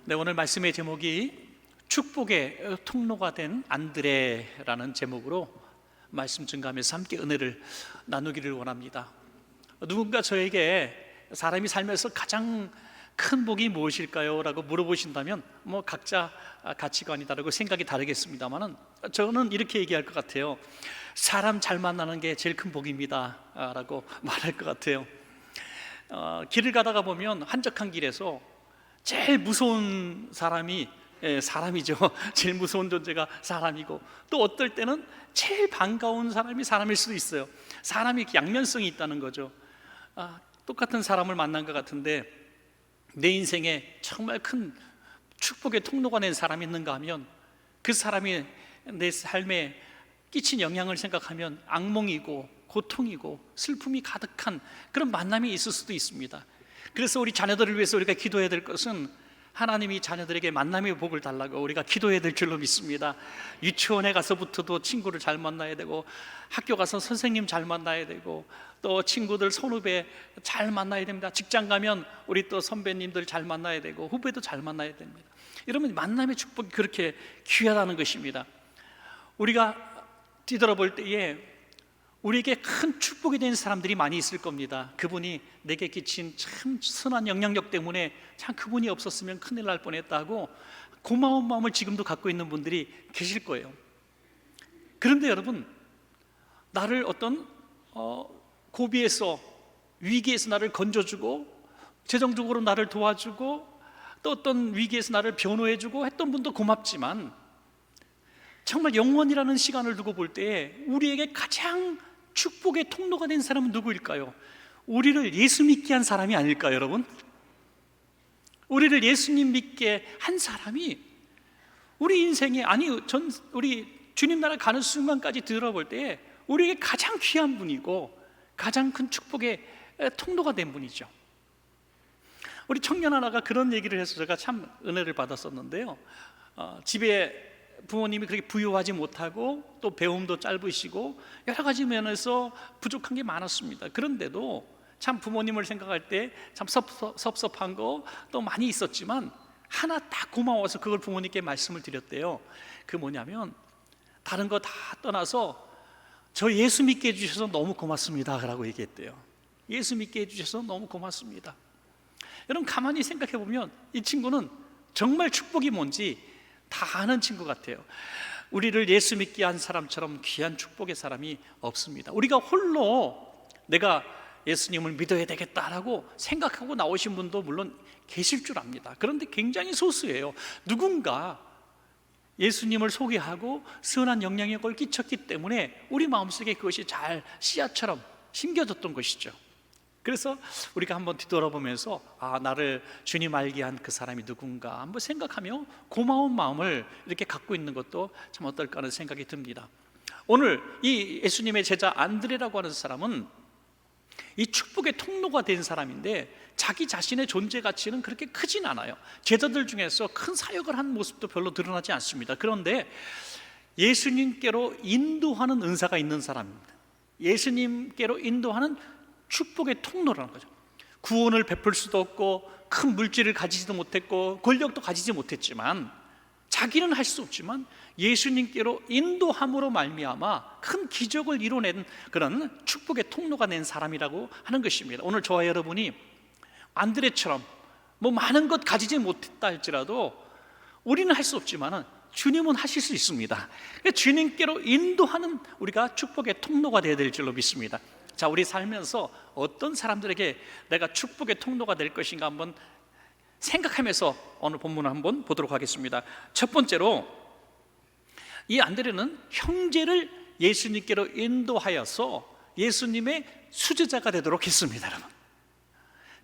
네, 오늘 말씀의 제목이 축복의 통로가 된 안드레라는 제목으로 말씀 증가하면서 함께 은혜를 나누기를 원합니다. 누군가 저에게 사람이 살면서 가장 큰 복이 무엇일까요? 라고 물어보신다면 각자 가치관이 다르고 생각이 다르겠습니다만 저는 이렇게 얘기할 것 같아요. 사람 잘 만나는 게 제일 큰 복입니다 라고 말할 것 같아요. 길을 가다가 보면 한적한 길에서 제일 무서운 사람이 사람이죠. 제일 무서운 존재가 사람이고, 또 어떨 때는 제일 반가운 사람이 사람일 수도 있어요. 사람이 양면성이 있다는 거죠. 똑같은 사람을 만난 것 같은데 내 인생에 정말 큰 축복의 통로가 된 사람이 있는가 하면 그 사람이 내 삶에 끼친 영향을 생각하면 악몽이고 고통이고 슬픔이 가득한 그런 만남이 있을 수도 있습니다. 그래서 우리 자녀들을 위해서 우리가 기도해야 될 것은 하나님이 자녀들에게 만남의 복을 달라고 우리가 기도해야 될 줄로 믿습니다. 유치원에 가서부터도 친구를 잘 만나야 되고, 학교 가서 선생님 잘 만나야 되고, 또 친구들 선후배 잘 만나야 됩니다. 직장 가면 우리 또 선배님들 잘 만나야 되고, 후배도 잘 만나야 됩니다. 여러분, 만남의 축복이 그렇게 귀하다는 것입니다. 우리가 뒤돌아볼 때에 우리에게 큰 축복이 된 사람들이 많이 있을 겁니다. 그분이 내게 끼친 참 선한 영향력 때문에 참 그분이 없었으면 큰일 날 뻔했다고 고마운 마음을 지금도 갖고 있는 분들이 계실 거예요. 그런데 여러분, 나를 어떤 고비에서, 위기에서 나를 건져주고 재정적으로 나를 도와주고 또 어떤 위기에서 나를 변호해주고 했던 분도 고맙지만, 정말 영원이라는 시간을 두고 볼 때 우리에게 가장 축복의 통로가 된 사람은 누구일까요? 우리를 예수 믿게 한 사람이 아닐까요, 여러분? 우리를 예수님 믿게 한 사람이 우리 인생에, 우리 주님 나라 가는 순간까지 들어볼 때 우리에게 가장 귀한 분이고 가장 큰 축복의 통로가 된 분이죠. 우리 청년 하나가 그런 얘기를 해서 제가 참 은혜를 받았었는데요. 집에 부모님이 그렇게 부유하지 못하고 또 배움도 짧으시고 여러 가지 면에서 부족한 게 많았습니다. 그런데도 참 부모님을 생각할 때 참 섭섭한 거 또 많이 있었지만 하나 딱 고마워서 그걸 부모님께 말씀을 드렸대요. 그 뭐냐면, 다른 거 다 떠나서 저 예수 믿게 해주셔서 너무 고맙습니다 라고 얘기했대요. 예수 믿게 해주셔서 너무 고맙습니다. 여러분, 가만히 생각해 보면 이 친구는 정말 축복이 뭔지 다 아는 친구 같아요. 우리를 예수 믿게 한 사람처럼 귀한 축복의 사람이 없습니다. 우리가 홀로 내가 예수님을 믿어야 되겠다라고 생각하고 나오신 분도 물론 계실 줄 압니다. 그런데 굉장히 소수예요. 누군가 예수님을 소개하고 선한 영향력을 끼쳤기 때문에 우리 마음속에 그것이 잘 씨앗처럼 심겨졌던 것이죠. 그래서 우리가 한번 뒤돌아보면서 나를 주님 알게 한 그 사람이 누군가 한번 생각하며 고마운 마음을 이렇게 갖고 있는 것도 참 어떨까 하는 생각이 듭니다. 오늘 이 예수님의 제자 안드레라고 하는 사람은 이 축복의 통로가 된 사람인데 자기 자신의 존재 가치는 그렇게 크진 않아요. 제자들 중에서 큰 사역을 한 모습도 별로 드러나지 않습니다. 그런데 예수님께로 인도하는 은사가 있는 사람입니다. 예수님께로 인도하는 축복의 통로라는 거죠. 구원을 베풀 수도 없고 큰 물질을 가지지도 못했고 권력도 가지지 못했지만, 자기는 할 수 없지만 예수님께로 인도함으로 말미암아 큰 기적을 이뤄낸 그런 축복의 통로가 된 사람이라고 하는 것입니다. 오늘 저와 여러분이 안드레처럼 많은 것 가지지 못했다 할지라도 우리는 할 수 없지만 주님은 하실 수 있습니다. 주님께로 인도하는 우리가 축복의 통로가 되어야 될 줄로 믿습니다. 자, 우리 살면서 어떤 사람들에게 내가 축복의 통로가 될 것인가 한번 생각하면서 오늘 본문을 한번 보도록 하겠습니다. 첫 번째로, 이 안드레는 형제를 예수님께로 인도하여서 예수님의 수제자가 되도록 했습니다. 여러분,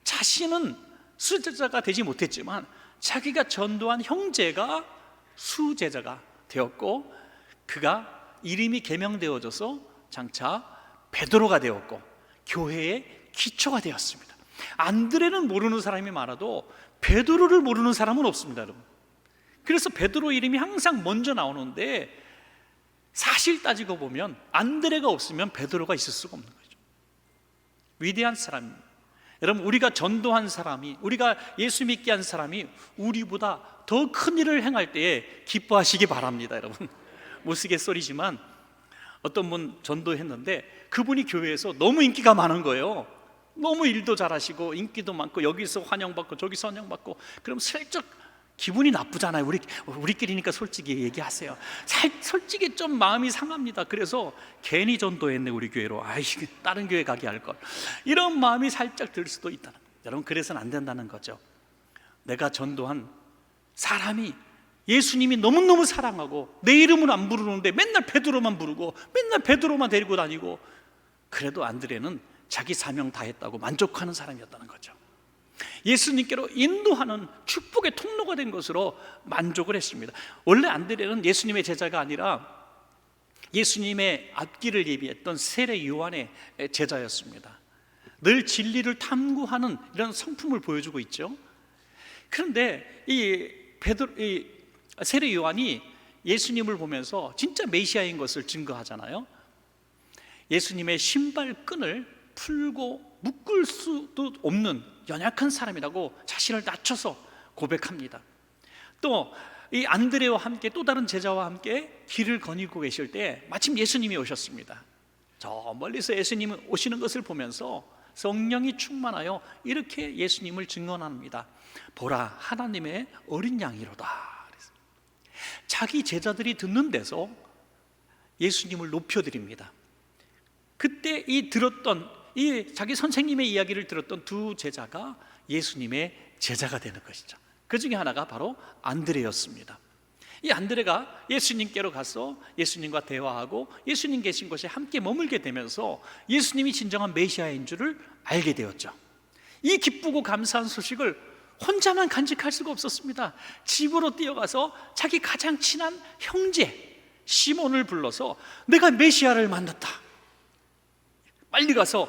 자신은 수제자가 되지 못했지만 자기가 전도한 형제가 수제자가 되었고, 그가 이름이 개명되어져서 장차 베드로가 되었고 교회의 기초가 되었습니다. 안드레는 모르는 사람이 많아도 베드로를 모르는 사람은 없습니다, 여러분. 그래서 베드로 이름이 항상 먼저 나오는데, 사실 따지고 보면 안드레가 없으면 베드로가 있을 수가 없는 거죠. 위대한 사람입니다. 여러분, 우리가 전도한 사람이, 우리가 예수 믿게 한 사람이 우리보다 더 큰 일을 행할 때에 기뻐하시기 바랍니다. 여러분, 우스갯소리지만 어떤 분 전도했는데 그분이 교회에서 너무 인기가 많은 거예요. 너무 일도 잘하시고 인기도 많고 여기서 환영받고 저기서 환영받고. 그럼 슬쩍 기분이 나쁘잖아요. 우리끼리니까 솔직히 얘기하세요. 솔직히 좀 마음이 상합니다. 그래서 괜히 전도했네, 우리 교회로. 다른 교회 가게 할 걸. 이런 마음이 살짝 들 수도 있다는 거예요. 여러분, 그래서는 안 된다는 거죠. 내가 전도한 사람이 예수님이 너무너무 사랑하고 내 이름은 안 부르는데 맨날 베드로만 부르고 맨날 베드로만 데리고 다니고, 그래도 안드레는 자기 사명 다 했다고 만족하는 사람이었다는 거죠. 예수님께로 인도하는 축복의 통로가 된 것으로 만족을 했습니다. 원래 안드레는 예수님의 제자가 아니라 예수님의 앞길을 예비했던 세례 요한의 제자였습니다. 늘 진리를 탐구하는 이런 성품을 보여주고 있죠. 그런데 이 세례 요한이 예수님을 보면서 진짜 메시아인 것을 증거하잖아요. 예수님의 신발끈을 풀고 묶을 수도 없는 연약한 사람이라고 자신을 낮춰서 고백합니다. 또 이 안드레와 함께 또 다른 제자와 함께 길을 거닐고 계실 때 마침 예수님이 오셨습니다. 저 멀리서 예수님이 오시는 것을 보면서 성령이 충만하여 이렇게 예수님을 증언합니다. 보라, 하나님의 어린 양이로다. 자기 제자들이 듣는 데서 예수님을 높여드립니다. 그때 들었던 자기 선생님의 이야기를 들었던 두 제자가 예수님의 제자가 되는 것이죠. 그 중에 하나가 바로 안드레였습니다. 이 안드레가 예수님께로 가서 예수님과 대화하고 예수님 계신 곳에 함께 머물게 되면서 예수님이 진정한 메시아인 줄을 알게 되었죠. 이 기쁘고 감사한 소식을 혼자만 간직할 수가 없었습니다. 집으로 뛰어가서 자기 가장 친한 형제 시몬을 불러서 내가 메시아를 만났다, 빨리 가서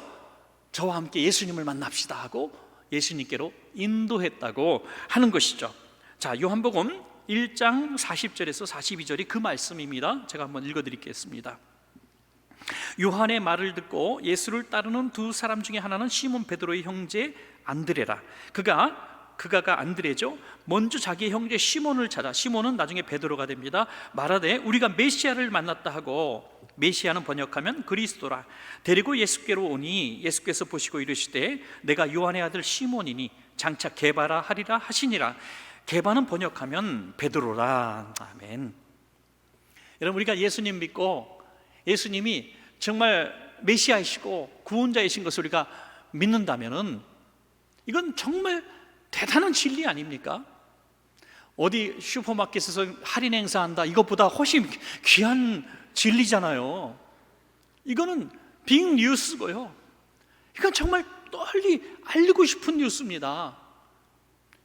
저와 함께 예수님을 만납시다 하고 예수님께로 인도했다고 하는 것이죠. 자, 요한복음 1장 40절에서 42절이 그 말씀입니다. 제가 한번 읽어드리겠습니다. 요한의 말을 듣고 예수를 따르는 두 사람 중에 하나는 시몬 베드로의 형제 안드레라. 그가가 안드레죠. 먼저 자기의 형제 시몬을 찾아, 시몬은 나중에 베드로가 됩니다. 말하되 우리가 메시아를 만났다 하고, 메시아는 번역하면 그리스도라, 데리고 예수께로 오니 예수께서 보시고 이르시되 내가 요한의 아들 시몬이니 장차 게바라 하리라 하시니라. 게바는 번역하면 베드로라. 아멘. 여러분, 우리가 예수님 믿고 예수님이 정말 메시아이시고 구원자이신 것을 우리가 믿는다면은 이건 정말 대단한 진리 아닙니까? 어디 슈퍼마켓에서 할인 행사한다, 이것보다 훨씬 귀한 진리잖아요. 이거는 빅 뉴스고요. 이건 정말 널리 알리고 싶은 뉴스입니다.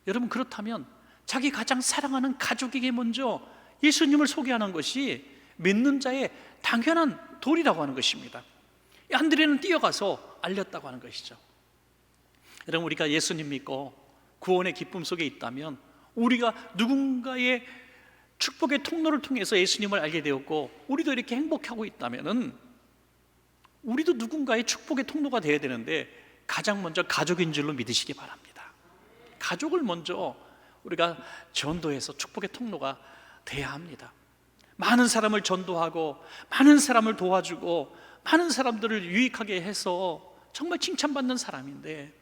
여러분, 그렇다면 자기 가장 사랑하는 가족에게 먼저 예수님을 소개하는 것이 믿는 자의 당연한 도리라고 하는 것입니다. 안드레는 뛰어가서 알렸다고 하는 것이죠. 여러분, 우리가 예수님 믿고 구원의 기쁨 속에 있다면, 우리가 누군가의 축복의 통로를 통해서 예수님을 알게 되었고 우리도 이렇게 행복하고 있다면 우리도 누군가의 축복의 통로가 되어야 되는데, 가장 먼저 가족인 줄로 믿으시기 바랍니다. 가족을 먼저 우리가 전도해서 축복의 통로가 돼야 합니다. 많은 사람을 전도하고 많은 사람을 도와주고 많은 사람들을 유익하게 해서 정말 칭찬받는 사람인데,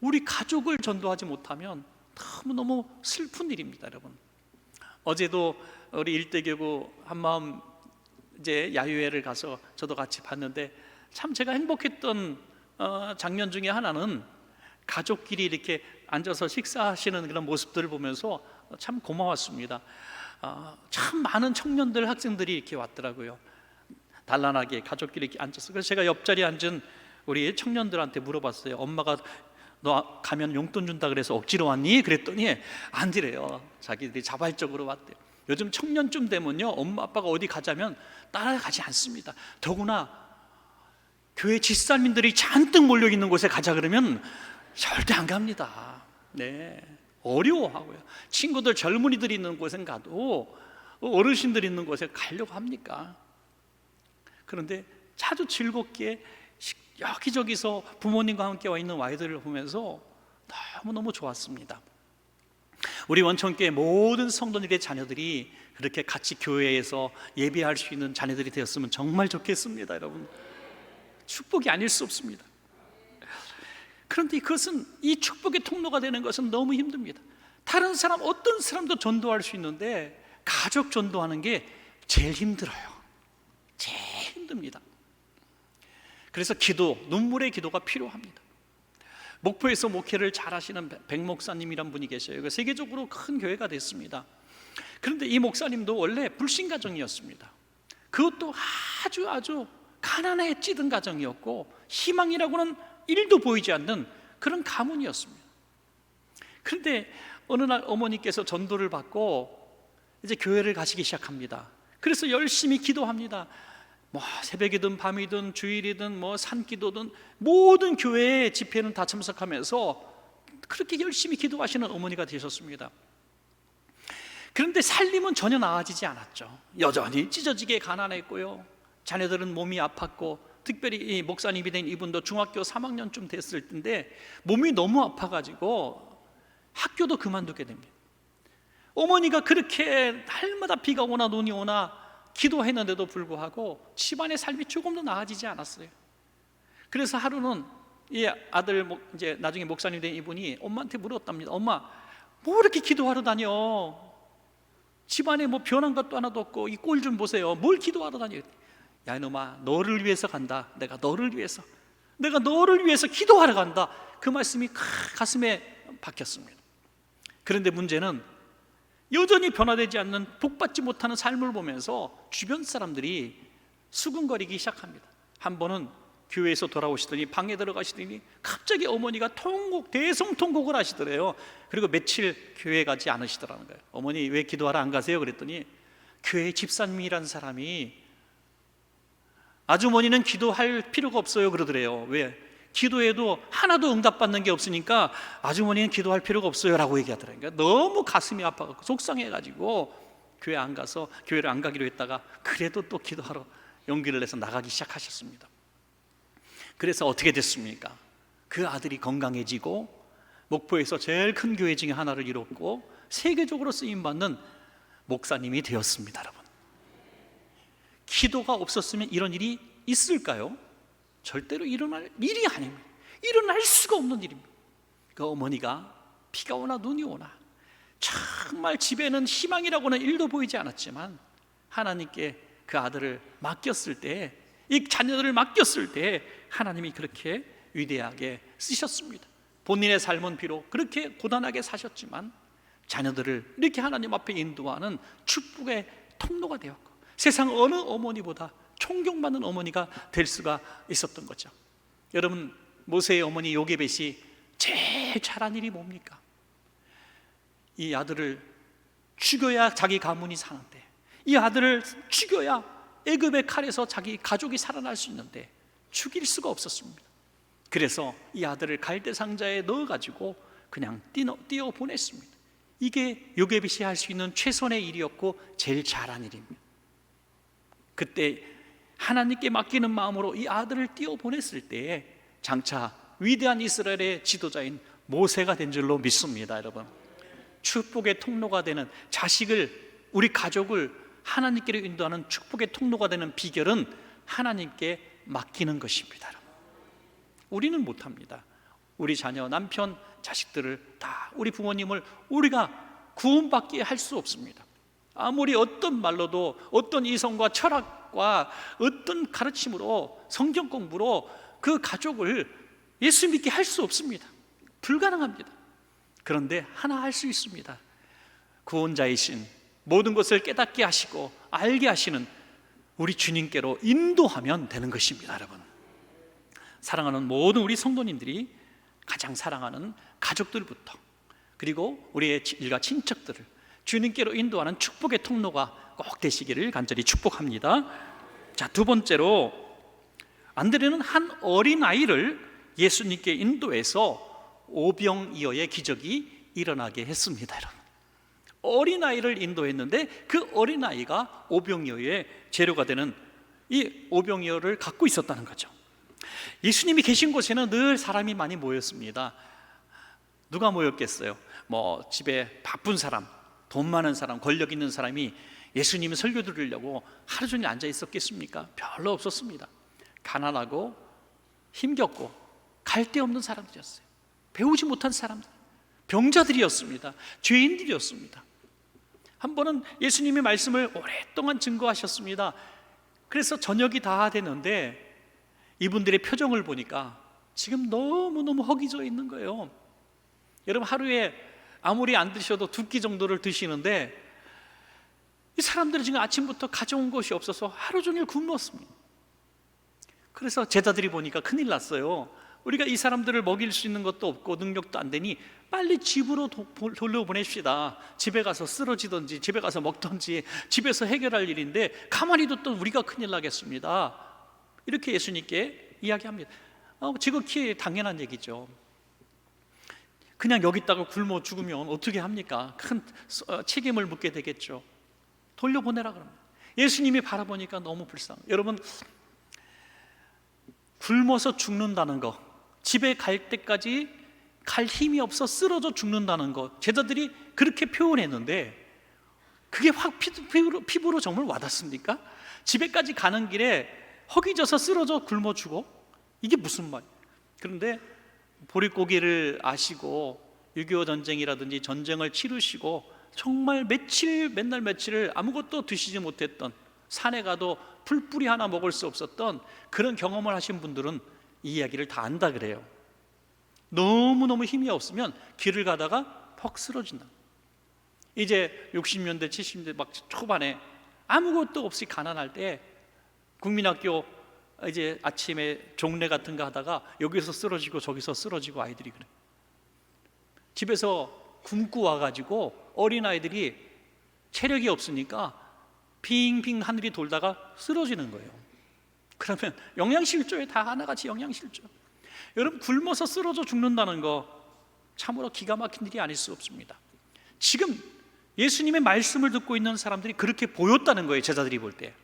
우리 가족을 전도하지 못하면 너무너무 슬픈 일입니다. 여러분, 어제도 우리 일대교구 한마음 이제 야유회를 가서 저도 같이 봤는데, 참 제가 행복했던 장면 중에 하나는 가족끼리 이렇게 앉아서 식사하시는 그런 모습들을 보면서 참 고마웠습니다. 참 많은 청년들, 학생들이 이렇게 왔더라고요. 단란하게 가족끼리 이렇게 앉아서. 그래서 제가 옆자리에 앉은 우리 청년들한테 물어봤어요. 엄마가 너 가면 용돈 준다 그래서 억지로 왔니? 그랬더니 아니래요. 자기들이 자발적으로 왔대요. 요즘 청년쯤 되면요, 엄마 아빠가 어디 가자면 따라가지 않습니다. 더구나 교회 집사님들이 잔뜩 몰려있는 곳에 가자 그러면 절대 안 갑니다. 네, 어려워하고요. 친구들, 젊은이들이 있는 곳엔 가도 어르신들이 있는 곳에 가려고 합니까? 그런데 아주 즐겁게 여기저기서 부모님과 함께 와 있는 아이들을 보면서 너무너무 좋았습니다. 우리 원천교회 모든 성도님의 자녀들이 그렇게 같이 교회에서 예배할 수 있는 자녀들이 되었으면 정말 좋겠습니다. 여러분, 축복이 아닐 수 없습니다. 그런데 그것은, 이 축복의 통로가 되는 것은 너무 힘듭니다. 다른 사람, 어떤 사람도 전도할 수 있는데 가족 전도하는 게 제일 힘들어요. 제일 힘듭니다. 그래서 눈물의 기도가 필요합니다. 목포에서 목회를 잘 하시는 백 목사님이란 분이 계셔요. 세계적으로 큰 교회가 됐습니다. 그런데 이 목사님도 원래 불신 가정이었습니다. 그것도 아주 가난에 찌든 가정이었고 희망이라고는 1도 보이지 않는 그런 가문이었습니다. 그런데 어느 날 어머니께서 전도를 받고 이제 교회를 가시기 시작합니다. 그래서 열심히 기도합니다. 새벽이든 밤이든 주일이든 산기도든 모든 교회의 집회는 다 참석하면서 그렇게 열심히 기도하시는 어머니가 되셨습니다. 그런데 살림은 전혀 나아지지 않았죠. 여전히 찢어지게 가난했고요. 자녀들은 몸이 아팠고, 특별히 이 목사님이 된 이분도 중학교 3학년쯤 됐을 텐데 몸이 너무 아파가지고 학교도 그만두게 됩니다. 어머니가 그렇게 날마다 비가 오나 눈이 오나 기도했는데도 불구하고 집안의 삶이 조금도 나아지지 않았어요. 그래서 하루는 이 아들, 이제 나중에 목사님 된 이분이 엄마한테 물었답니다. 엄마, 뭐 이렇게 기도하러 다녀? 집안에 변한 것도 하나도 없고 이 꼴 좀 보세요. 뭘 기도하러 다녀? 야 이놈아, 너를 위해서 간다. 내가 너를 위해서 기도하러 간다. 그 말씀이 가슴에 박혔습니다. 그런데 문제는 여전히 변화되지 않는, 복받지 못하는 삶을 보면서 주변 사람들이 수근거리기 시작합니다. 한 번은 교회에서 돌아오시더니 방에 들어가시더니 갑자기 어머니가 대성통곡을 하시더래요. 그리고 며칠 교회 가지 않으시더라는 거예요. 어머니 왜 기도하러 안 가세요? 그랬더니 교회 집사님이란 사람이 아주머니는 기도할 필요가 없어요 그러더래요. 왜? 기도해도 하나도 응답받는 게 없으니까 아주머니는 기도할 필요가 없어요 라고 얘기하더라고요. 그러니까 너무 가슴이 아파서 속상해가지고 교회를 안 가기로 했다가 그래도 또 기도하러 용기를 내서 나가기 시작하셨습니다. 그래서 어떻게 됐습니까? 그 아들이 건강해지고 목포에서 제일 큰 교회 중에 하나를 이뤘고 세계적으로 쓰임받는 목사님이 되었습니다. 여러분, 기도가 없었으면 이런 일이 있을까요? 절대로 일어날 일이 아닙니다. 일어날 수가 없는 일입니다. 그 어머니가 비가 오나 눈이 오나 정말 집에는 희망이라고는 1도 보이지 않았지만 하나님께 그 아들을 맡겼을 때, 이 자녀들을 맡겼을 때 하나님이 그렇게 위대하게 쓰셨습니다. 본인의 삶은 비록 그렇게 고단하게 사셨지만 자녀들을 이렇게 하나님 앞에 인도하는 축복의 통로가 되었고 세상 어느 어머니보다 존경받는 어머니가 될 수가 있었던 거죠. 여러분, 모세의 어머니 요게벳이 제일 잘한 일이 뭡니까? 이 아들을 죽여야 자기 가문이 사는데, 이 아들을 죽여야 애굽의 칼에서 자기 가족이 살아날 수 있는데 죽일 수가 없었습니다. 그래서 이 아들을 갈대 상자에 넣어가지고 그냥 띄어 보냈습니다. 이게 요게벳이 할 수 있는 최선의 일이었고 제일 잘한 일입니다. 그때 하나님께 맡기는 마음으로 이 아들을 띄어 보냈을 때에 장차 위대한 이스라엘의 지도자인 모세가 된 줄로 믿습니다. 여러분, 축복의 통로가 되는 자식을, 우리 가족을 하나님께로 인도하는 축복의 통로가 되는 비결은 하나님께 맡기는 것입니다. 여러분, 우리는 못합니다. 우리 자녀, 남편, 자식들을 다, 우리 부모님을 우리가 구원받게 할 수 없습니다. 아무리 어떤 말로도, 어떤 이성과 철학과 어떤 가르침으로, 성경 공부로 그 가족을 예수 믿게 할 수 없습니다. 불가능합니다. 그런데 하나 할 수 있습니다. 구원자이신, 모든 것을 깨닫게 하시고 알게 하시는 우리 주님께로 인도하면 되는 것입니다. 여러분, 사랑하는 모든 우리 성도님들이 가장 사랑하는 가족들부터, 그리고 우리의 일가 친척들을 주님께로 인도하는 축복의 통로가 꼭 되시기를 간절히 축복합니다. 자, 두 번째로, 안드레는 한 어린아이를 예수님께 인도해서 오병이어의 기적이 일어나게 했습니다. 여러분, 어린아이를 인도했는데 그 어린아이가 오병이어의 재료가 되는 이 오병이어를 갖고 있었다는 거죠. 예수님이 계신 곳에는 늘 사람이 많이 모였습니다. 누가 모였겠어요? 뭐 집에 바쁜 사람, 돈 많은 사람, 권력 있는 사람이 예수님이 설교 들으려고 하루 종일 앉아 있었겠습니까? 별로 없었습니다. 가난하고 힘겹고 갈 데 없는 사람들이었어요. 배우지 못한 사람들, 병자들이었습니다. 죄인들이었습니다. 한 번은 예수님이 말씀을 오랫동안 증거하셨습니다. 그래서 저녁이 다 됐는데 이분들의 표정을 보니까 지금 너무너무 허기져 있는 거예요. 여러분, 하루에 아무리 안 드셔도 2끼 정도를 드시는데 이 사람들은 지금 아침부터 가져온 것이 없어서 하루 종일 굶었습니다. 그래서 제자들이 보니까 큰일 났어요. 우리가 이 사람들을 먹일 수 있는 것도 없고 능력도 안 되니 빨리 집으로 돌려보냅시다. 집에 가서 쓰러지든지 집에 가서 먹든지 집에서 해결할 일인데 가만히 뒀던 우리가 큰일 나겠습니다. 이렇게 예수님께 이야기합니다. 지극히 당연한 얘기죠. 그냥 여기 있다가 굶어 죽으면 어떻게 합니까? 큰 책임을 묻게 되겠죠. 돌려보내라 그럽니다. 예수님이 바라보니까 너무 불쌍해요. 여러분, 굶어서 죽는다는 거, 집에 갈 때까지 갈 힘이 없어 쓰러져 죽는다는 거, 제자들이 그렇게 표현했는데 그게 확 피부로 정말 와닿습니까? 집에까지 가는 길에 허기져서 쓰러져 굶어 죽어? 이게 무슨 말이에요? 그런데 보릿고개를 아시고 6.25 전쟁이라든지 전쟁을 치르시고 정말 맨날 며칠을 아무것도 드시지 못했던, 산에 가도 풀뿌리 하나 먹을 수 없었던 그런 경험을 하신 분들은 이 이야기를 다 안다 그래요. 너무너무 힘이 없으면 길을 가다가 퍽 쓰러진다. 이제 60년대 70년대 막 초반에 아무것도 없이 가난할 때 국민학교 이제 아침에 종례 같은 거 하다가 여기서 쓰러지고 저기서 쓰러지고 아이들이 그래. 집에서 굶고 와가지고 어린아이들이 체력이 없으니까 빙빙 하늘이 돌다가 쓰러지는 거예요. 그러면 영양실조에 다 하나같이 영양실조. 여러분, 굶어서 쓰러져 죽는다는 거 참으로 기가 막힌 일이 아닐 수 없습니다. 지금 예수님의 말씀을 듣고 있는 사람들이 그렇게 보였다는 거예요. 제자들이 볼 때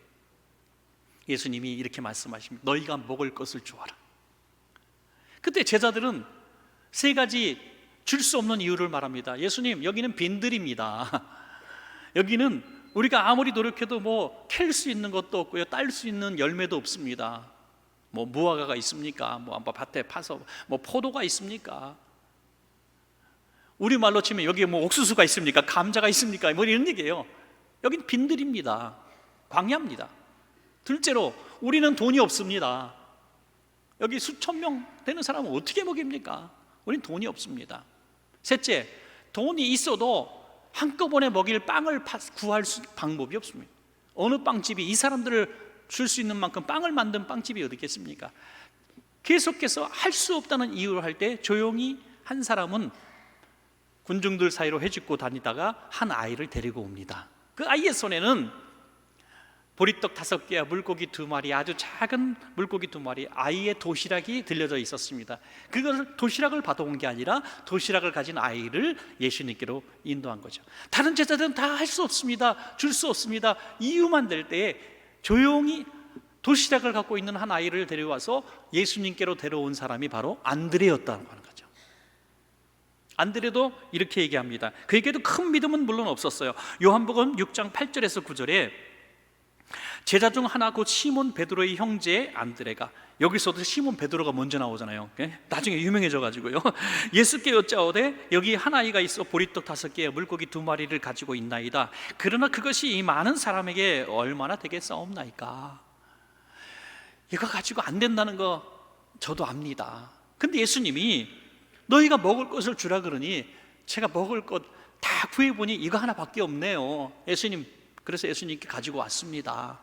예수님이 이렇게 말씀하십니다. 너희가 먹을 것을 주어라. 그때 제자들은 3가지 줄 수 없는 이유를 말합니다. 예수님, 여기는 빈들입니다. 여기는 우리가 아무리 노력해도 뭐 캘 수 있는 것도 없고요, 딸 수 있는 열매도 없습니다. 뭐 무화과가 있습니까? 뭐 밭에 파서 뭐 포도가 있습니까? 우리말로 치면 여기에 뭐 옥수수가 있습니까? 감자가 있습니까? 뭐 이런 얘기예요. 여긴 빈들입니다. 광야입니다. 둘째로 우리는 돈이 없습니다. 여기 수천 명 되는 사람은 어떻게 먹입니까? 우린 돈이 없습니다. 셋째, 돈이 있어도 한꺼번에 먹일 빵을 구할 방법이 없습니다. 어느 빵집이 이 사람들을 줄 수 있는 만큼 빵을 만든 빵집이 어디 있겠습니까? 계속해서 할 수 없다는 이유를 할 때 조용히 한 사람은 군중들 사이로 헤집고 다니다가 한 아이를 데리고 옵니다. 그 아이의 손에는 보리떡 5개와 물고기 2마리, 아주 작은 물고기 2마리, 아이의 도시락이 들려져 있었습니다. 그것을 도시락을 받아온 게 아니라 도시락을 가진 아이를 예수님께로 인도한 거죠. 다른 제자들은 다 할 수 없습니다, 줄 수 없습니다, 이유만 될 때 조용히 도시락을 갖고 있는 한 아이를 데려와서 예수님께로 데려온 사람이 바로 안드레였다고 하는 거죠. 안드레도 이렇게 얘기합니다. 그에게도 큰 믿음은 물론 없었어요. 요한복음 6장 8절에서 9절에 제자 중 하나 곧 시몬 베드로의 형제 안드레가, 여기서도 시몬 베드로가 먼저 나오잖아요. 나중에 유명해져 가지고요. 예수께 여짜오되 여기 한 아이가 있어 보리떡 5개에 물고기 2마리를 가지고 있나이다. 그러나 그것이 이 많은 사람에게 얼마나 되겠사옵나이까. 이거 가지고 안 된다는 거 저도 압니다. 근데 예수님이 너희가 먹을 것을 주라 그러니 제가 먹을 것 다 구해보니 이거 하나밖에 없네요. 예수님, 그래서 예수님께 가지고 왔습니다.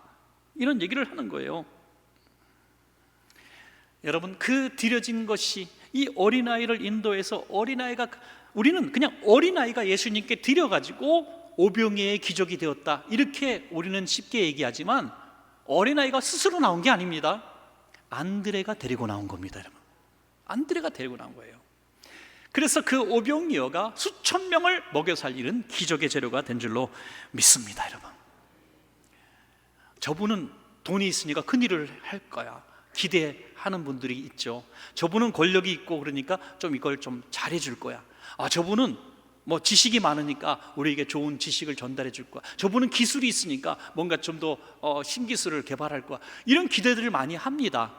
이런 얘기를 하는 거예요. 여러분, 그 드려진 것이 이 어린아이를 인도해서 우리는 그냥 어린아이가 예수님께 드려가지고 오병이의 기적이 되었다, 이렇게 우리는 쉽게 얘기하지만 어린아이가 스스로 나온 게 아닙니다. 안드레가 데리고 나온 겁니다. 여러분, 안드레가 데리고 나온 거예요. 그래서 그 오병이어가 수천 명을 먹여 살리는 기적의 재료가 된 줄로 믿습니다. 여러분, 저분은 돈이 있으니까 큰 일을 할 거야, 기대하는 분들이 있죠. 저분은 권력이 있고 그러니까 좀 이걸 좀 잘해줄 거야. 저분은 뭐 지식이 많으니까 우리에게 좋은 지식을 전달해 줄 거야. 저분은 기술이 있으니까 뭔가 좀 더 신기술을 개발할 거야. 이런 기대들을 많이 합니다.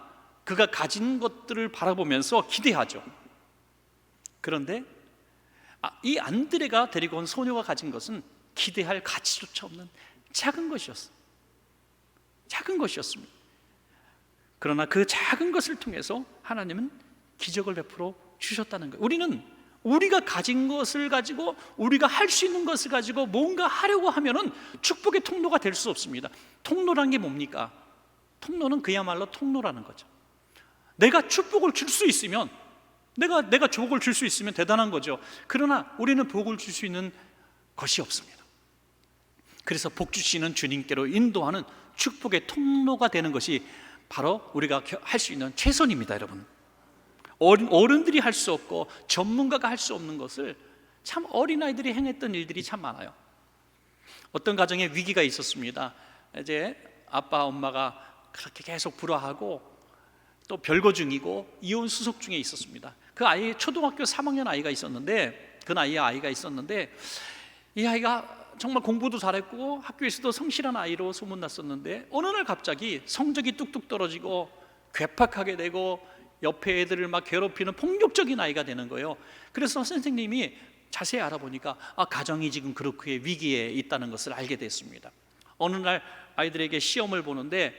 그가 가진 것들을 바라보면서 기대하죠. 그런데 이 안드레가 데리고 온 소녀가 가진 것은 기대할 가치조차 없는 작은 것이었어요. 작은 것이었습니다. 그러나 그 작은 것을 통해서 하나님은 기적을 베풀어 주셨다는 거예요. 우리는 우리가 가진 것을 가지고, 우리가 할 수 있는 것을 가지고 뭔가 하려고 하면은 축복의 통로가 될 수 없습니다. 통로란 게 뭡니까? 통로는 그야말로 통로라는 거죠. 내가 축복을 줄 수 있으면, 내가 복을 줄 수 있으면 대단한 거죠. 그러나 우리는 복을 줄 수 있는 것이 없습니다. 그래서 복 주시는 주님께로 인도하는 축복의 통로가 되는 것이 바로 우리가 할 수 있는 최선입니다, 여러분. 어른들이 할 수 없고 전문가가 할 수 없는 것을 참 어린아이들이 행했던 일들이 참 많아요. 어떤 가정에 위기가 있었습니다. 이제 아빠 엄마가 그렇게 계속 불화하고 또 별거 중이고 이혼 수속 중에 있었습니다. 그 아이 초등학교 3학년 아이가 있었는데, 그 나이에 아이가 있었는데, 이 아이가 정말 공부도 잘했고 학교에서도 성실한 아이로 소문났었는데 어느 날 갑자기 성적이 뚝뚝 떨어지고 괴팍하게 되고 옆에 애들을 막 괴롭히는 폭력적인 아이가 되는 거예요. 그래서 선생님이 자세히 알아보니까 가정이 지금 그렇게 위기에 있다는 것을 알게 됐습니다. 어느 날 아이들에게 시험을 보는데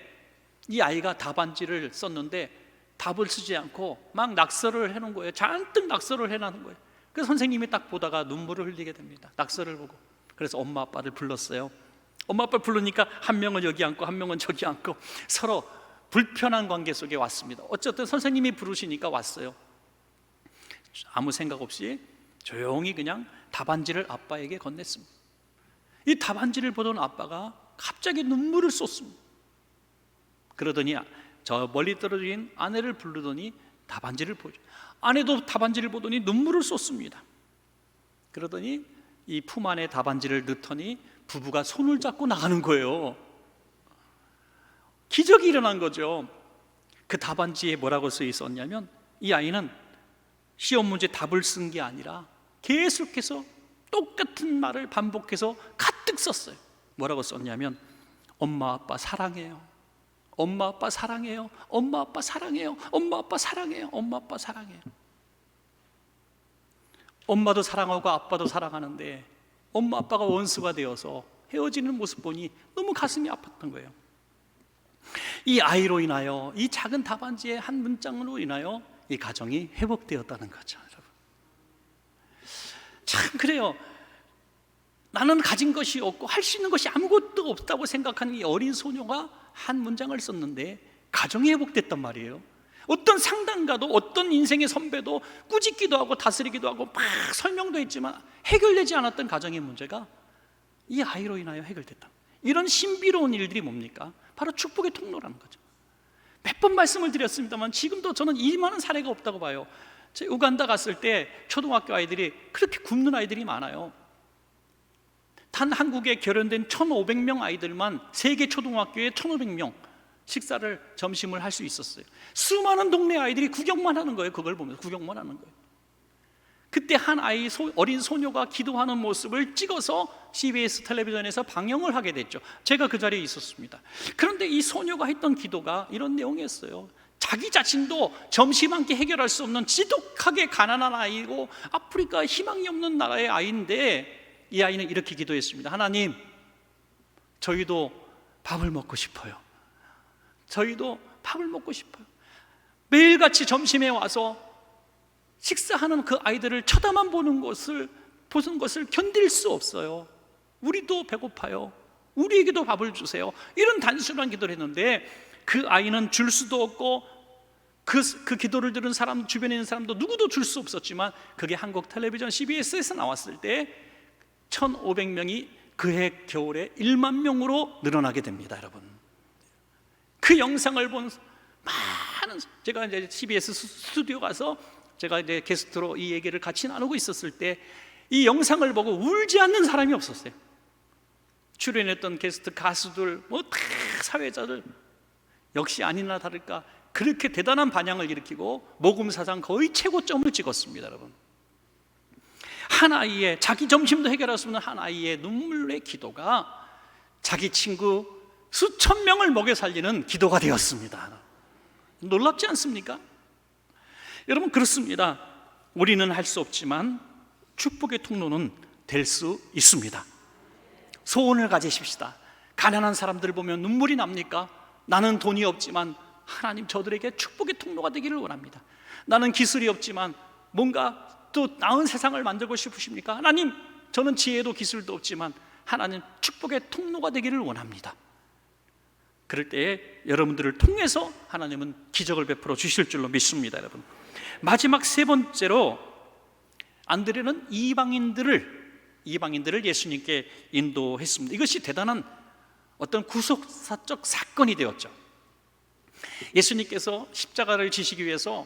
이 아이가 답안지를 썼는데 답을 쓰지 않고 막 낙서를 해놓은 거예요. 잔뜩 낙서를 해놓은 거예요. 그래서 선생님이 딱 보다가 눈물을 흘리게 됩니다. 낙서를 보고. 그래서 엄마 아빠를 불렀어요. 엄마 아빠를 부르니까 한 명은 여기 앉고 한 명은 저기 앉고 서로 불편한 관계 속에 왔습니다. 어쨌든 선생님이 부르시니까 왔어요. 아무 생각 없이 조용히 그냥 답안지를 아빠에게 건넸습니다. 이 답안지를 보던 아빠가 갑자기 눈물을 쏟습니다. 그러더니 저 멀리 떨어진 아내를 부르더니 답안지를 보죠. 아내도 답안지를 보더니 눈물을 쏟습니다. 그러더니 이 품 안에 답안지를 넣더니 부부가 손을 잡고 나가는 거예요. 기적이 일어난 거죠. 그 답안지에 뭐라고 써 있었냐면, 이 아이는 시험 문제 답을 쓴 게 아니라 계속해서 똑같은 말을 반복해서 가득 썼어요. 뭐라고 썼냐면, 엄마 아빠 사랑해요, 엄마 아빠 사랑해요, 엄마 아빠 사랑해요, 엄마 아빠 사랑해요, 엄마 아빠 사랑해요. 엄마도 사랑하고 아빠도 사랑하는데 엄마 아빠가 원수가 되어서 헤어지는 모습 보니 너무 가슴이 아팠던 거예요. 이 아이로 인하여, 이 작은 답안지의 한 문장으로 인하여 이 가정이 회복되었다는 거죠. 여러분, 참 그래요. 나는 가진 것이 없고 할 수 있는 것이 아무것도 없다고 생각하는 이 어린 소녀가 한 문장을 썼는데 가정이 회복됐단 말이에요. 어떤 상담가도, 어떤 인생의 선배도 꾸짖기도 하고 다스리기도 하고 막 설명도 했지만 해결되지 않았던 가정의 문제가 이 아이로 인하여 해결됐다. 이런 신비로운 일들이 뭡니까? 바로 축복의 통로라는 거죠. 몇 번 말씀을 드렸습니다만 지금도 저는 이 많은 사례가 없다고 봐요. 제가 우간다 갔을 때 초등학교 아이들이 그렇게 굶는 아이들이 많아요. 단 한국에 결연된 1,500명 아이들만 세계 초등학교에 1,500명 식사를, 점심을 할 수 있었어요. 수많은 동네 아이들이 구경만 하는 거예요. 그걸 보면서 구경만 하는 거예요. 그때 한 아이, 어린 소녀가 기도하는 모습을 찍어서 CBS 텔레비전에서 방영을 하게 됐죠. 제가 그 자리에 있었습니다. 그런데 이 소녀가 했던 기도가 이런 내용이었어요. 자기 자신도 점심 한 끼 해결할 수 없는 지독하게 가난한 아이고 아프리카 희망이 없는 나라의 아이인데, 이 아이는 이렇게 기도했습니다. 하나님, 저희도 밥을 먹고 싶어요. 저희도 밥을 먹고 싶어요. 매일같이 점심에 와서 식사하는 그 아이들을 쳐다만 보는 것을 견딜 수 없어요. 우리도 배고파요. 우리에게도 밥을 주세요. 이런 단순한 기도를 했는데 그 아이는 줄 수도 없고 그 기도를 들은 사람, 주변에 있는 사람도 누구도 줄 수 없었지만 그게 한국 텔레비전 CBS에서 나왔을 때 1,500명이 그해 겨울에 1만 명으로 늘어나게 됩니다. 여러분, 그 영상을 본 많은, 제가 이제 CBS 스튜디오 가서 제가 이제 게스트로 이 얘기를 같이 나누고 있었을 때 이 영상을 보고 울지 않는 사람이 없었어요. 출연했던 게스트 가수들, 다 사회자들, 역시 아니나 다를까 그렇게 대단한 반향을 일으키고 복음사상 거의 최고점을 찍었습니다. 여러분, 한 아이의, 자기 점심도 해결할 수 없는 한 아이의 눈물의 기도가 자기 친구 수천 명을 먹여 살리는 기도가 되었습니다. 놀랍지 않습니까? 여러분, 그렇습니다. 우리는 할 수 없지만 축복의 통로는 될 수 있습니다. 소원을 가지십시다. 가난한 사람들을 보면 눈물이 납니까? 나는 돈이 없지만 하나님, 저들에게 축복의 통로가 되기를 원합니다. 나는 기술이 없지만 뭔가 또 나은 세상을 만들고 싶으십니까? 하나님, 저는 지혜도 기술도 없지만 하나님, 축복의 통로가 되기를 원합니다. 그럴 때에 여러분들을 통해서 하나님은 기적을 베풀어 주실 줄로 믿습니다. 여러분, 마지막 세 번째로 안드레는 이방인들을 예수님께 인도했습니다. 이것이 대단한 어떤 구속사적 사건이 되었죠. 예수님께서 십자가를 지시기 위해서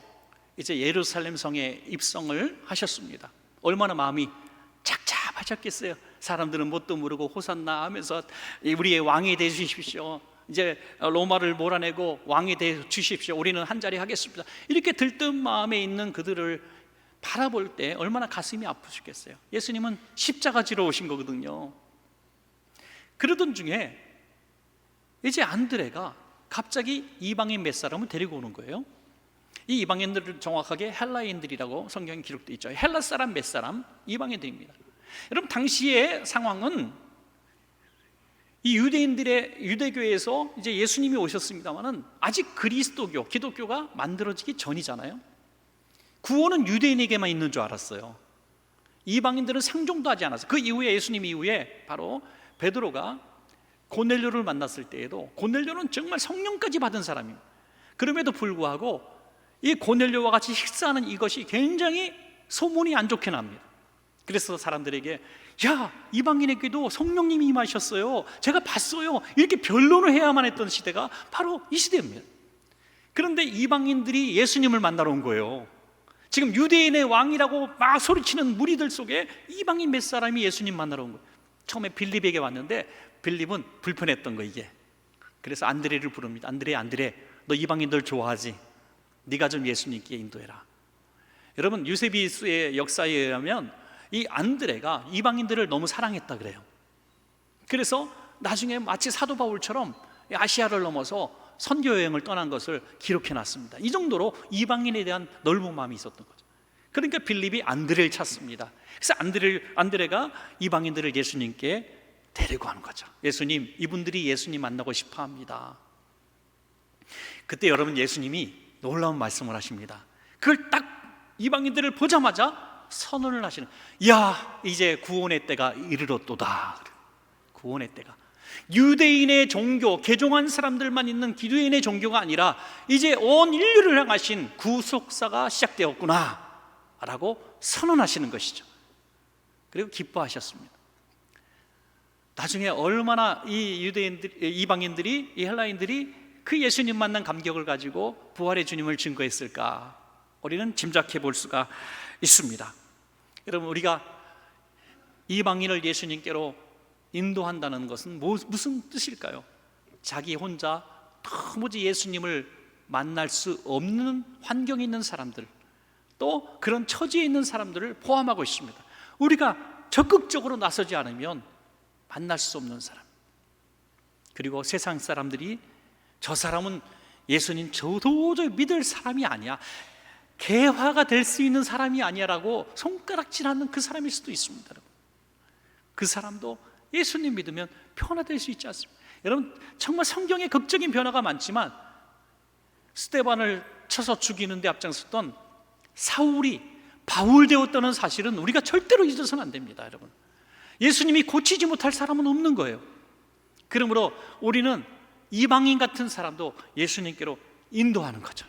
이제 예루살렘 성에 입성을 하셨습니다. 얼마나 마음이 착잡하셨겠어요. 사람들은 뭣도 모르고 호산나 하면서 우리의 왕이 되어 주십시오, 이제 로마를 몰아내고 왕이 되어 주십시오, 우리는 한 자리 하겠습니다, 이렇게 들뜬 마음에 있는 그들을 바라볼 때 얼마나 가슴이 아프시겠어요. 예수님은 십자가 지러 오신 거거든요. 그러던 중에 이제 안드레가 갑자기 이방인 몇 사람을 데리고 오는 거예요. 이 이방인들은 정확하게 헬라인들이라고 성경에 기록되어 있죠. 헬라 사람 몇 사람, 이방인들입니다. 여러분, 당시의 상황은 이 유대교에서 이제 예수님이 오셨습니다만은 아직 그리스도교, 기독교가 만들어지기 전이잖아요. 구원은 유대인에게만 있는 줄 알았어요. 이방인들은 상종도 하지 않았어요. 그 이후에, 예수님 이후에 바로 베드로가 고넬료를 만났을 때에도, 고넬료는 정말 성령까지 받은 사람입니다. 그럼에도 불구하고 이 고넬료와 같이 식사하는 이것이 굉장히 소문이 안 좋게 납니다. 그래서 사람들에게, 야, 이방인에게도 성령님이 임하셨어요, 제가 봤어요, 이렇게 변론을 해야만 했던 시대가 바로 이 시대입니다. 그런데 이방인들이 예수님을 만나러 온 거예요. 지금 유대인의 왕이라고 막 소리치는 무리들 속에 이방인 몇 사람이 예수님 만나러 온 거예요. 처음에 빌립에게 왔는데 빌립은 불편했던 거, 이게. 그래서 안드레를 부릅니다. 안드레, 너 이방인들 좋아하지? 네가 좀 예수님께 인도해라. 여러분, 유세비우스의 역사에 의하면 이 안드레가 이방인들을 너무 사랑했다 그래요. 그래서 나중에 마치 사도 바울처럼 아시아를 넘어서 선교 여행을 떠난 것을 기록해 놨습니다. 이 정도로 이방인에 대한 넓은 마음이 있었던 거죠. 그러니까 빌립이 안드레를 찾습니다. 그래서 안드레가 이방인들을 예수님께 데리고 가는 거죠. 예수님, 이분들이 예수님 만나고 싶어 합니다. 그때 여러분, 예수님이 놀라운 말씀을 하십니다. 그걸 딱 이방인들을 보자마자 선언을 하시는, 야, 이제 구원의 때가 이르렀도다. 구원의 때가, 유대인의 종교, 개종한 사람들만 있는 기독인의 종교가 아니라 이제 온 인류를 향하신 구속사가 시작되었구나 라고 선언하시는 것이죠. 그리고 기뻐하셨습니다. 나중에 얼마나 이 이방인들이, 이 헬라인들이 그 예수님 만난 감격을 가지고 부활의 주님을 증거했을까, 우리는 짐작해 볼 수가 있습니다. 여러분, 우리가 이방인을 예수님께로 인도한다는 것은 무슨 뜻일까요? 자기 혼자 도무지 예수님을 만날 수 없는 환경에 있는 사람들, 또 그런 처지에 있는 사람들을 포함하고 있습니다. 우리가 적극적으로 나서지 않으면 만날 수 없는 사람, 그리고 세상 사람들이 저 사람은 예수님 도저히 믿을 사람이 아니야, 개화가 될 수 있는 사람이 아니야라고 손가락질하는 그 사람일 수도 있습니다. 그 사람도 예수님 믿으면 변화될 수 있지 않습니까? 여러분, 정말 성경에 극적인 변화가 많지만 스데반을 쳐서 죽이는 데 앞장섰던 사울이 바울 되었다는 사실은 우리가 절대로 잊어서는 안 됩니다. 여러분, 예수님이 고치지 못할 사람은 없는 거예요. 그러므로 우리는 이방인 같은 사람도 예수님께로 인도하는 거죠.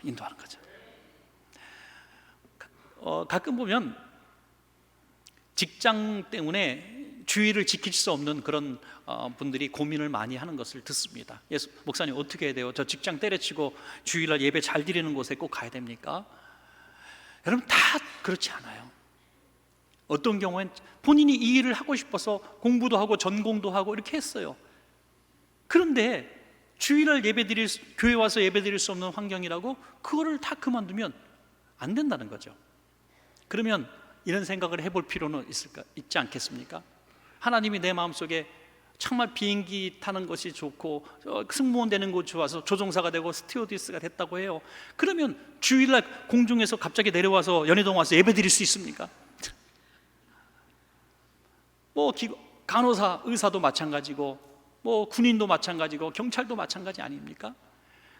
가끔 보면 직장 때문에 주의를 지킬 수 없는 그런 분들이 고민을 많이 하는 것을 듣습니다. 목사님, 어떻게 해야 돼요? 저 직장 때려치고 주일날 예배 잘 드리는 곳에 꼭 가야 됩니까? 여러분, 다 그렇지 않아요. 어떤 경우엔 본인이 이 일을 하고 싶어서 공부도 하고 전공도 하고 이렇게 했어요. 그런데 주일날 교회 와서 예배드릴 수 없는 환경이라고 그거를 다 그만두면 안 된다는 거죠. 그러면 이런 생각을 해볼 필요는 있지 않겠습니까? 하나님이 내 마음속에 정말 비행기 타는 것이 좋고 승무원 되는 것이 좋아서 조종사가 되고 스튜어디스가 됐다고 해요. 그러면 주일날 공중에서 갑자기 내려와서 연희동 와서 예배드릴 수 있습니까? 뭐 간호사, 의사도 마찬가지고 군인도 마찬가지고 경찰도 마찬가지 아닙니까?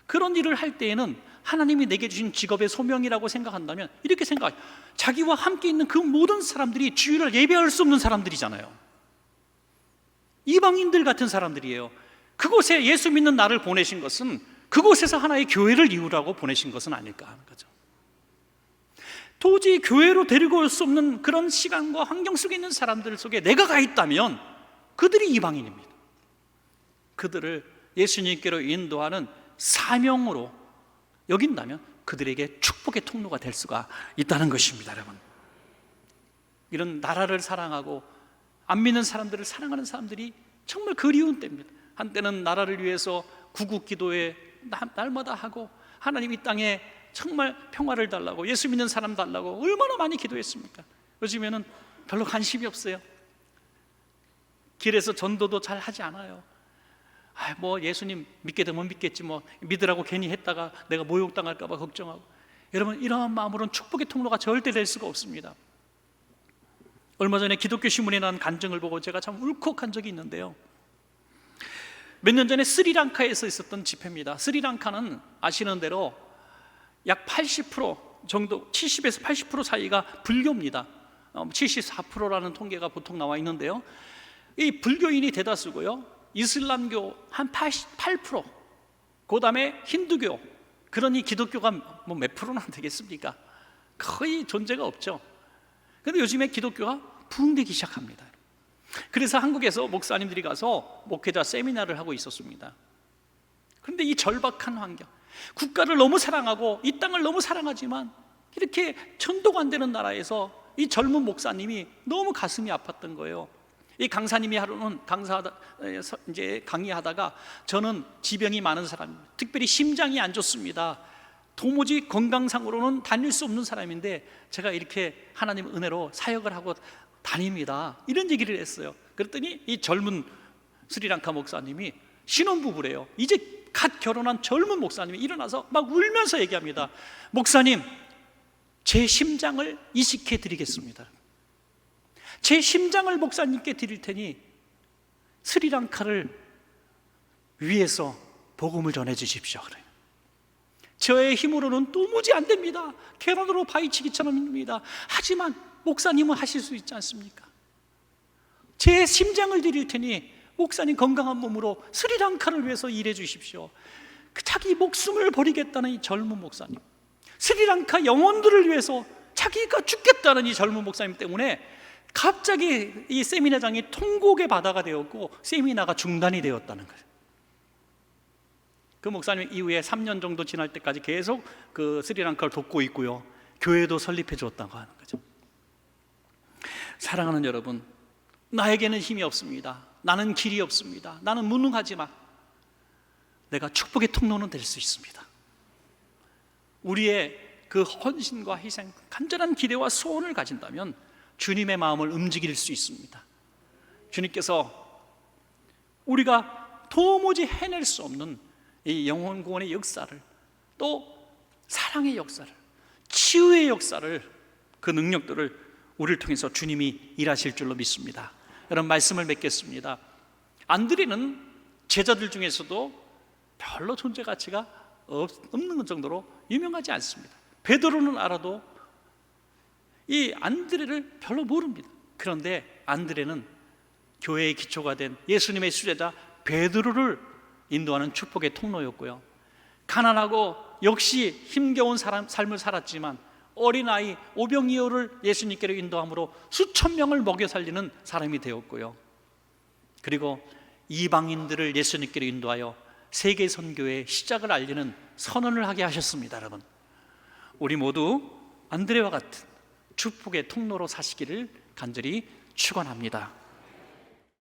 그런 일을 할 때에는 하나님이 내게 주신 직업의 소명이라고 생각한다면 이렇게 생각해요. 자기와 함께 있는 그 모든 사람들이 주일을 예배할 수 없는 사람들이잖아요. 이방인들 같은 사람들이에요. 그곳에 예수 믿는 나를 보내신 것은 그곳에서 하나의 교회를 이루라고 보내신 것은 아닐까 하는 거죠. 도저히 교회로 데리고 올 수 없는 그런 시간과 환경 속에 있는 사람들 속에 내가 가 있다면 그들이 이방인입니다. 그들을 예수님께로 인도하는 사명으로 여긴다면 그들에게 축복의 통로가 될 수가 있다는 것입니다. 여러분, 이런 나라를 사랑하고 안 믿는 사람들을 사랑하는 사람들이 정말 그리운 때입니다. 한때는 나라를 위해서 구국기도에 날마다 하고 하나님 이 땅에 정말 평화를 달라고 예수 믿는 사람 달라고 얼마나 많이 기도했습니까? 요즘에는 별로 관심이 없어요. 길에서 전도도 잘 하지 않아요. 뭐 예수님 믿게 되면 믿겠지, 뭐 믿으라고 괜히 했다가 내가 모욕당할까 봐 걱정하고. 여러분, 이러한 마음으로는 축복의 통로가 절대 될 수가 없습니다. 얼마 전에 기독교 신문에 난 간증을 보고 제가 참 울컥한 적이 있는데요. 몇 년 전에 스리랑카에서 있었던 집회입니다. 스리랑카는 아시는 대로 약 80% 정도, 70에서 80% 사이가 불교입니다. 74%라는 통계가 보통 나와 있는데요. 이 불교인이 대다수고요. 이슬람교 한 88%, 그 다음에 힌두교, 그러니 기독교가 뭐 몇 프로나 되겠습니까? 거의 존재가 없죠. 그런데 요즘에 기독교가 부흥되기 시작합니다. 그래서 한국에서 목사님들이 가서 목회자 세미나를 하고 있었습니다. 그런데 이 절박한 환경, 국가를 너무 사랑하고 이 땅을 너무 사랑하지만 이렇게 전도가 안 되는 나라에서 이 젊은 목사님이 너무 가슴이 아팠던 거예요. 이 강사님이 하루는 이제 강의하다가 저는 지병이 많은 사람입니다. 특별히 심장이 안 좋습니다. 도무지 건강상으로는 다닐 수 없는 사람인데 제가 이렇게 하나님 은혜로 사역을 하고 다닙니다. 이런 얘기를 했어요. 그랬더니 이 젊은 스리랑카 목사님이 신혼부부래요. 이제 갓 결혼한 젊은 목사님이 일어나서 막 울면서 얘기합니다. 목사님, 제 심장을 이식해 드리겠습니다. 제 심장을 목사님께 드릴 테니 스리랑카를 위해서 복음을 전해 주십시오. 그래요. 저의 힘으로는 도무지 안 됩니다. 계란으로 바위치기처럼 힘듭니다. 하지만 목사님은 하실 수 있지 않습니까? 제 심장을 드릴 테니 목사님 건강한 몸으로 스리랑카를 위해서 일해 주십시오. 자기 목숨을 버리겠다는 이 젊은 목사님, 스리랑카 영혼들을 위해서 자기가 죽겠다는 이 젊은 목사님 때문에 갑자기 이 세미나장이 통곡의 바다가 되었고 세미나가 중단이 되었다는 거예요. 그 목사님 이후에 3년 정도 지날 때까지 계속 그 스리랑카를 돕고 있고요, 교회도 설립해 주었다고 하는 거죠. 사랑하는 여러분, 나에게는 힘이 없습니다. 나는 길이 없습니다. 나는 무능하지만 내가 축복의 통로는 될 수 있습니다. 우리의 그 헌신과 희생, 간절한 기대와 소원을 가진다면 주님의 마음을 움직일 수 있습니다. 주님께서 우리가 도무지 해낼 수 없는 이 영혼 구원의 역사를, 또 사랑의 역사를, 치유의 역사를, 그 능력들을 우리를 통해서 주님이 일하실 줄로 믿습니다. 여러분, 말씀을 맺겠습니다. 안드레는 제자들 중에서도 별로 존재 가치가 없는 정도로 유명하지 않습니다. 베드로는 알아도 이 안드레를 별로 모릅니다. 그런데 안드레는 교회의 기초가 된 예수님의 수제자 베드로를 인도하는 축복의 통로였고요, 가난하고 역시 힘겨운 삶을 살았지만 어린아이 오병이어를 예수님께로 인도함으로 수천 명을 먹여 살리는 사람이 되었고요, 그리고 이방인들을 예수님께로 인도하여 세계 선교의 시작을 알리는 선언을 하게 하셨습니다. 여러분, 우리 모두 안드레와 같은 축복의 통로로 사시기를 간절히 축원합니다.